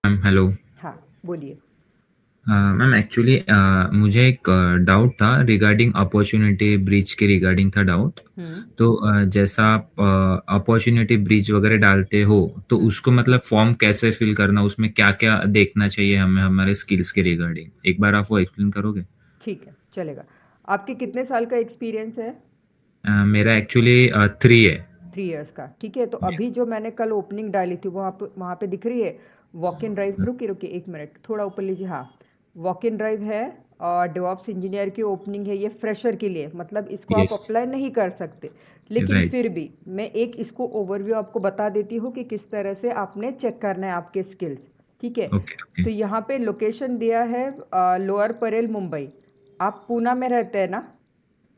Ma'am hello. हाँ, बोलिए। Ma'am actually मुझे एक डाउट था रिगार्डिंग अपॉर्चुनिटी ब्रीच के रिगार्डिंग था डाउट। हुँ, तो जैसा आप अपॉर्चुनिटी ब्रीच वगैरह डालते हो तो हुँ, उसको मतलब फॉर्म कैसे फिल करना, उसमें क्या क्या देखना चाहिए हमें हमारे स्किल्स के रिगार्डिंग, एक बार आप वो एक्सप्लेन करोगे? ठीक है, चलेगा। आपके कितने साल का एक्सपीरियंस है? मेरा एक्चुअली 3 है। 3 इयर्स का, ठीक है। तो अभी यस। जो मैंने कल ओपनिंग डाली थी, वो आप वहाँ पे दिख रही है? वॉक इन ड्राइव, रुकिए, रुकिए 1 मिनट, थोड़ा ऊपर लीजिए, हाँ। वॉक इन ड्राइव है और डेवऑप्स इंजीनियर की ओपनिंग है, ये फ्रेशर के लिए, मतलब इसको आप यस। अप्लाई नहीं कर सकते। लेकिन राइट। फिर भी मैं एक इसको ओवरव्यू आपको बता देती हूँ कि किस तरह से आपने चेक करना है आपके स्किल्स, ठीक है? Okay okay. तो यहाँ पे लोकेशन दिया है लोअर परेल, मुंबई। आप पूना में रहते हैं ना?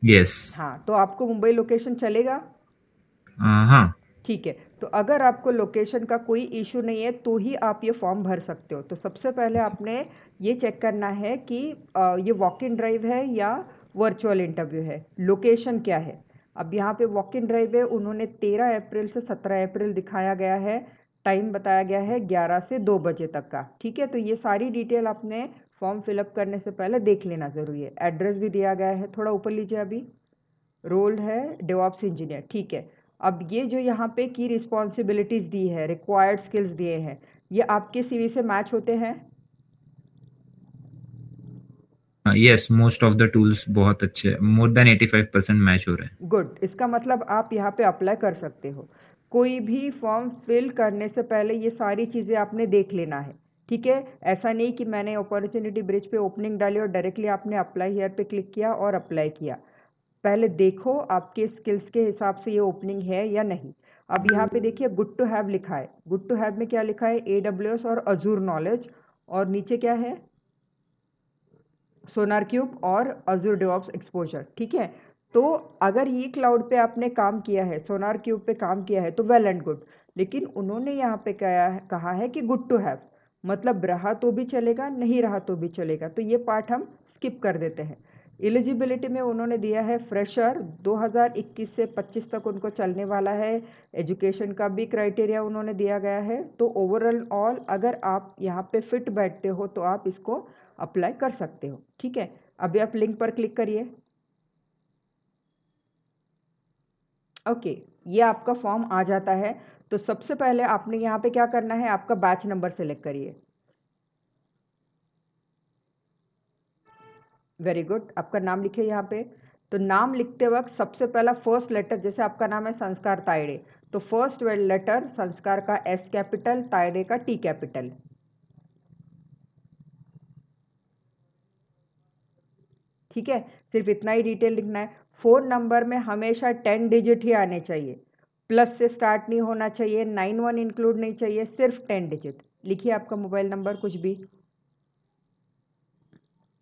यस। हाँ, तो आपको मुंबई लोकेशन चलेगा? हाँ। ठीक है। तो अगर आपको लोकेशन का कोई इशू नहीं है तो ही आप ये फॉर्म भर सकते हो। तो सबसे पहले आपने ये चेक करना है कि ये वॉक इन ड्राइव है या वर्चुअल इंटरव्यू है, लोकेशन क्या है। अब यहाँ पे वॉक इन ड्राइव है, उन्होंने 13 अप्रैल से 17 अप्रैल दिखाया गया है। टाइम बताया गया है 11 से 2 बजे तक का, ठीक है। तो ये सारी डिटेल आपने फॉर्म फिलअप करने से पहले देख लेना ज़रूरी है। एड्रेस भी दिया गया है, थोड़ा ऊपर लीजिए अभी। रोल है डेवऑप्स इंजीनियर, ठीक है। अब ये जो यहाँ पे की रिस्पॉन्सिबिलिटीज़ दी है, रिक्वायर्ड स्किल्स दिए हैं, ये आपके सीवी से मैच होते हैं? Yes, most of the tools बहुत अच्छे, मोर देन 85% मैच हो रहे हैं। गुड, इसका मतलब आप यहाँ पे अप्लाई कर सकते हो। कोई भी फॉर्म फिल करने से पहले ये सारी चीज़ें आपने देख लेना है, ठीक है। ऐसा नहीं कि मैंने अपॉर्चुनिटी ब्रिज पे ओपनिंग डाली और डायरेक्टली आपने अप्लाई हियर पे क्लिक किया और अप्लाई किया। पहले देखो आपके स्किल्स के हिसाब से ये ओपनिंग है या नहीं। अब यहाँ पे देखिए गुड टू हैव लिखा है। गुड टू हैव में क्या लिखा है? AWS और अजूर नॉलेज, और नीचे क्या है? सोनार क्यूब और अजूर डेवऑप्स एक्सपोजर, ठीक है। तो अगर ये क्लाउड पे आपने काम किया है, सोनार क्यूब पे काम किया है, तो वेल एंड गुड। लेकिन उन्होंने यहाँ पे कहा है कि गुड टू हैव, मतलब रहा तो भी चलेगा, नहीं रहा तो भी चलेगा। तो ये पार्ट हम स्किप कर देते हैं। एलिजिबिलिटी में उन्होंने दिया है फ्रेशर, 2021 से 25 तक उनको चलने वाला है। एजुकेशन का भी क्राइटेरिया उन्होंने दिया गया है। तो ओवरऑल ऑल अगर आप यहाँ पे फिट बैठते हो तो आप इसको अप्लाई कर सकते हो, ठीक है। अभी आप लिंक पर क्लिक करिए। ओके, ये आपका फॉर्म आ जाता है। तो सबसे पहले आपने यहाँ पे क्या करना है, आपका बैच नंबर सेलेक्ट करिए। वेरी गुड, आपका नाम लिखिए यहाँ पे। तो नाम लिखते वक्त सबसे पहला फर्स्ट लेटर, जैसे आपका नाम है संस्कार तायड़े, तो फर्स्ट लेटर संस्कार का S कैपिटल, तायड़े का T कैपिटल, ठीक है। सिर्फ इतना ही डिटेल लिखना है। फ़ोन नंबर में हमेशा 10 डिजिट ही आने चाहिए, प्लस से स्टार्ट नहीं होना चाहिए, 91 इंक्लूड नहीं चाहिए, सिर्फ 10 डिजिट। लिखिए आपका मोबाइल नंबर कुछ भी,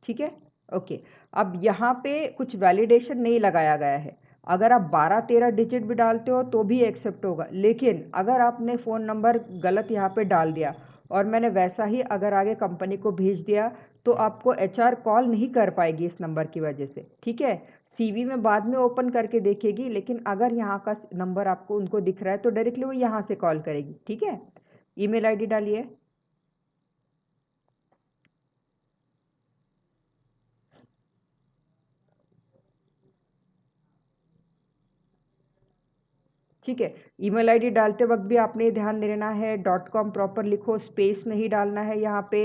ठीक है। ओके। अब यहाँ पे कुछ वैलिडेशन नहीं लगाया गया है। अगर आप 12-13 डिजिट भी डालते हो तो भी एक्सेप्ट होगा, लेकिन अगर आपने फ़ोन नंबर गलत यहाँ पे डाल दिया और मैंने वैसा ही अगर आगे कंपनी को भेज दिया, तो आपको HR कॉल नहीं कर पाएगी इस नंबर की वजह से, ठीक है। CV में बाद में ओपन करके देखेगी, लेकिन अगर यहाँ का नंबर आपको उनको दिख रहा है तो डायरेक्टली वो यहाँ से कॉल करेगी, ठीक है। ईमेल आईडी डालिए। ठीक है। ईमेल आईडी डालते वक्त भी आपने ये ध्यान देना है, .com प्रॉपर लिखो, स्पेस नहीं डालना है यहाँ पे,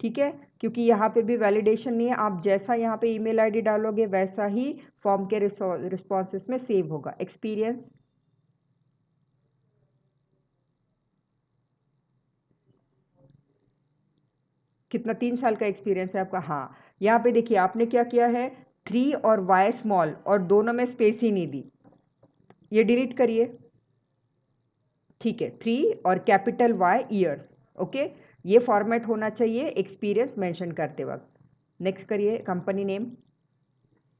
ठीक है। क्योंकि यहाँ पे भी वैलिडेशन नहीं है, आप जैसा यहाँ पे ईमेल आईडी डालोगे वैसा ही फॉर्म के रिस्पॉन्सेस में सेव होगा। एक्सपीरियंस कितना? 3 साल का एक्सपीरियंस है आपका, हाँ। यहाँ पे देखिए आपने क्या किया है, 3 और वाई स्मॉल और दोनों में स्पेस ही नहीं दी, ये डिलीट करिए, ठीक है। 3 और कैपिटल वाई ईयर्स, ओके। ये फॉर्मेट होना चाहिए एक्सपीरियंस मेंशन करते वक्त। नेक्स्ट करिए, कंपनी नेम।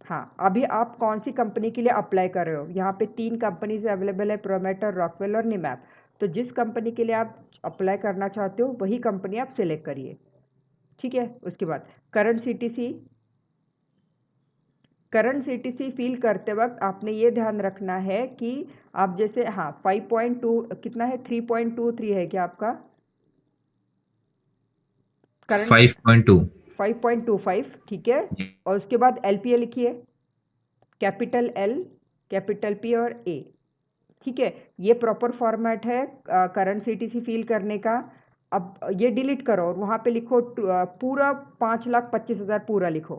हाँ, अभी आप कौन सी कंपनी के लिए अप्लाई कर रहे हो? यहाँ पे 3 कंपनीज अवेलेबल है, प्रोमेटर, रॉकवेल और निमैप। तो जिस कंपनी के लिए आप अप्लाई करना चाहते हो वही कंपनी आप सिलेक्ट करिए, ठीक है। उसके बाद current CTC। Current CTC fill करते वक्त आपने ये ध्यान रखना है कि आप जैसे, हाँ, 5.2 कितना है, 3.23 है क्या आपका? करंट 5.2। 5.25, ठीक है। और उसके बाद LPA लिखिए, कैपिटल L, कैपिटल P और A, ठीक है। ये प्रॉपर फॉर्मेट है करंट CTC फिल करने का। अब ये डिलीट करो और वहाँ पे लिखो पूरा 5,25,000 पूरा लिखो,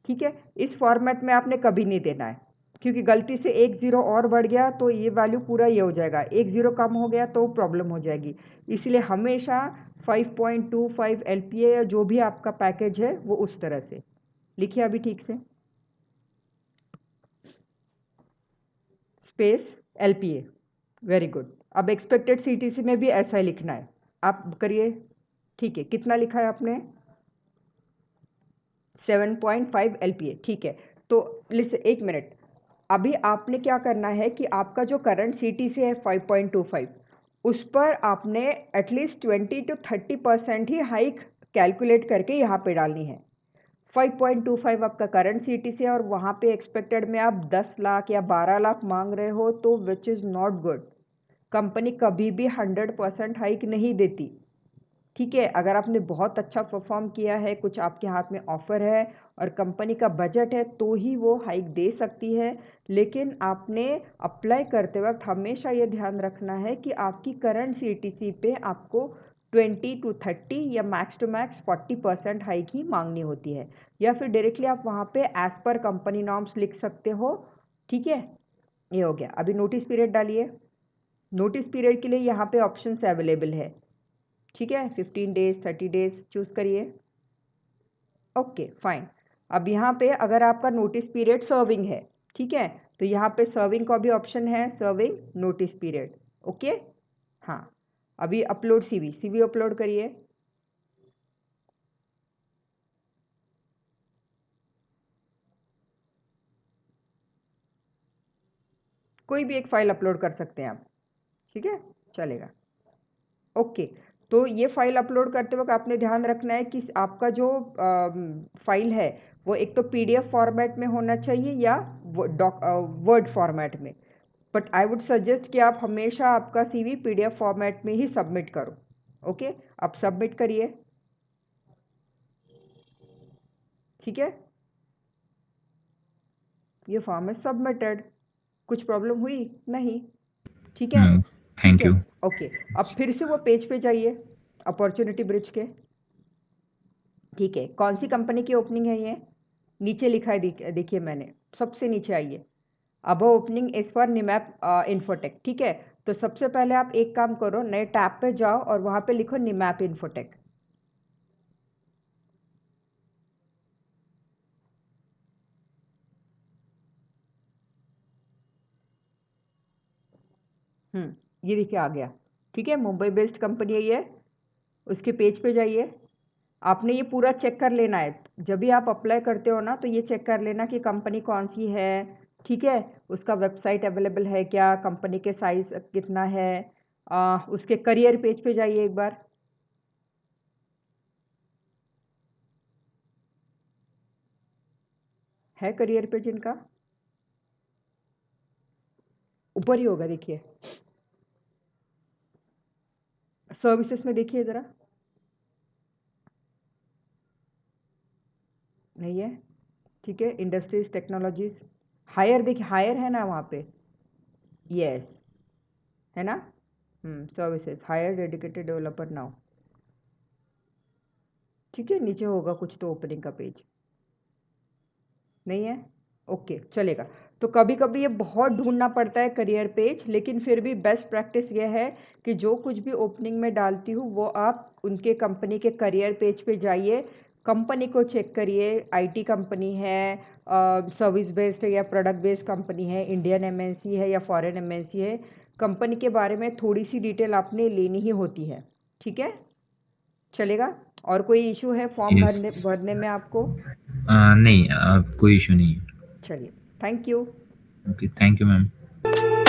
ठीक है। इस फॉर्मेट में आपने कभी नहीं देना है, क्योंकि गलती से एक ज़ीरो और बढ़ गया तो ये वैल्यू पूरा ये हो जाएगा, एक ज़ीरो कम हो गया तो प्रॉब्लम हो जाएगी। इसलिए हमेशा 5.25 LPA या जो भी आपका पैकेज है वो उस तरह से लिखिए अभी ठीक से, स्पेस LPA, वेरी गुड। अब एक्सपेक्टेड CTC में भी ऐसा ही लिखना है, आप करिए, ठीक है। कितना लिखा है आपने? 7.5 LPA, ठीक है। तो लिस्ट एक मिनट, अभी आपने क्या करना है कि आपका जो करंट CTC है 5.25, उस पर आपने at least 20 to 30% he hike calculate करके यहाँ पे डालनी है। 5.25 आपका करंट CTC है और वहाँ पे एक्सपेक्टेड में आप 10 लाख या 12 लाख मांग रहे हो, तो which is not good. Company कभी भी 100% हाइक नहीं देती, ठीक है। अगर आपने बहुत अच्छा परफॉर्म किया है, कुछ आपके हाथ में ऑफर है और कंपनी का बजट है, तो ही वो हाइक दे सकती है। लेकिन आपने अप्लाई करते वक्त हमेशा ये ध्यान रखना है कि आपकी करंट CTC पे आपको 20 to 30 या मैक्स टू मैक्स 40% हाइक ही मांगनी होती है, या फिर डायरेक्टली आप वहाँ पे एज पर कंपनी नॉर्म्स लिख सकते हो, ठीक है। ये हो गया। अभी नोटिस पीरियड डालिए। नोटिस पीरियड के लिए यहाँ पे ऑप्शंस अवेलेबल है, ठीक है। 15 डेज, 30 डेज चूज करिए, ओके फाइन। अब यहाँ पे अगर आपका नोटिस पीरियड सर्विंग है, ठीक है, तो यहाँ पे सर्विंग का भी ऑप्शन है, सर्विंग नोटिस पीरियड, ओके। हाँ, अभी अपलोड CV अपलोड करिए। कोई भी एक फाइल अपलोड कर सकते हैं आप, ठीक है, चलेगा, ओके। तो ये फाइल अपलोड करते वक्त आपने ध्यान रखना है कि आपका जो फाइल है वो एक तो PDF फॉर्मेट में होना चाहिए या वर्ड फॉर्मेट में, बट आई वुड सजेस्ट कि आप हमेशा आपका CV PDF फॉर्मेट में ही सबमिट करो, ओके। आप सबमिट करिए, ठीक है। ये फॉर्म इज सबमिटेड, कुछ प्रॉब्लम हुई नहीं, ठीक है, नो, ठीक थैंक है, यू। ओके। अब फिर से वो पेज पे जाइए, अपॉर्चुनिटी ब्रिज के, ठीक है। कौन सी कंपनी की ओपनिंग है ये? नीचे लिखा है, देखिए मैंने, सबसे नीचे आइए, अब ओपनिंग इज फॉर निमैप इन्फोटेक, ठीक है। तो सबसे पहले आप एक काम करो, नए टैब पे जाओ और वहाँ पे लिखो निमैप इन्फोटेक, ये देखिए आ गया, ठीक है। मुंबई बेस्ड कंपनी है ये। उसके पेज पे जाइए, आपने ये पूरा चेक कर लेना है, जब भी आप अप्लाई करते हो ना तो ये चेक कर लेना कि कंपनी कौन सी है, ठीक है। उसका वेबसाइट अवेलेबल है क्या, कंपनी के साइज कितना है, उसके करियर पेज पे जाइए एक बार, है करियर पेज इनका, ऊपर ही होगा देखिए, सर्विसेज में देखिए ज़रा, नहीं है, ठीक है। इंडस्ट्रीज टेक्नोलॉजीज, हायर देखिए, हायर है ना वहाँ पे, यस, है ना, services hire dedicated developer now, ठीक है। नीचे होगा कुछ तो ओपनिंग का पेज, नहीं है, ओके चलेगा। तो कभी कभी ये बहुत ढूंढना पड़ता है करियर पेज, लेकिन फिर भी बेस्ट प्रैक्टिस ये है कि जो कुछ भी ओपनिंग में डालती हूँ वो आप उनके कंपनी के करियर पेज पे जाइए, कंपनी को चेक करिए, IT कंपनी है, सर्विस बेस्ड है या प्रोडक्ट बेस्ड कंपनी है, इंडियन MNC है या फॉरेन MNC है, कंपनी के बारे में थोड़ी सी डिटेल आपने लेनी ही होती है, ठीक है, चलेगा। और कोई इशू है फॉर्म यस। भरने भरने में आपको? नहीं, कोई इशू नहीं है। चलिए, thank you. Okay, thank you ma'am.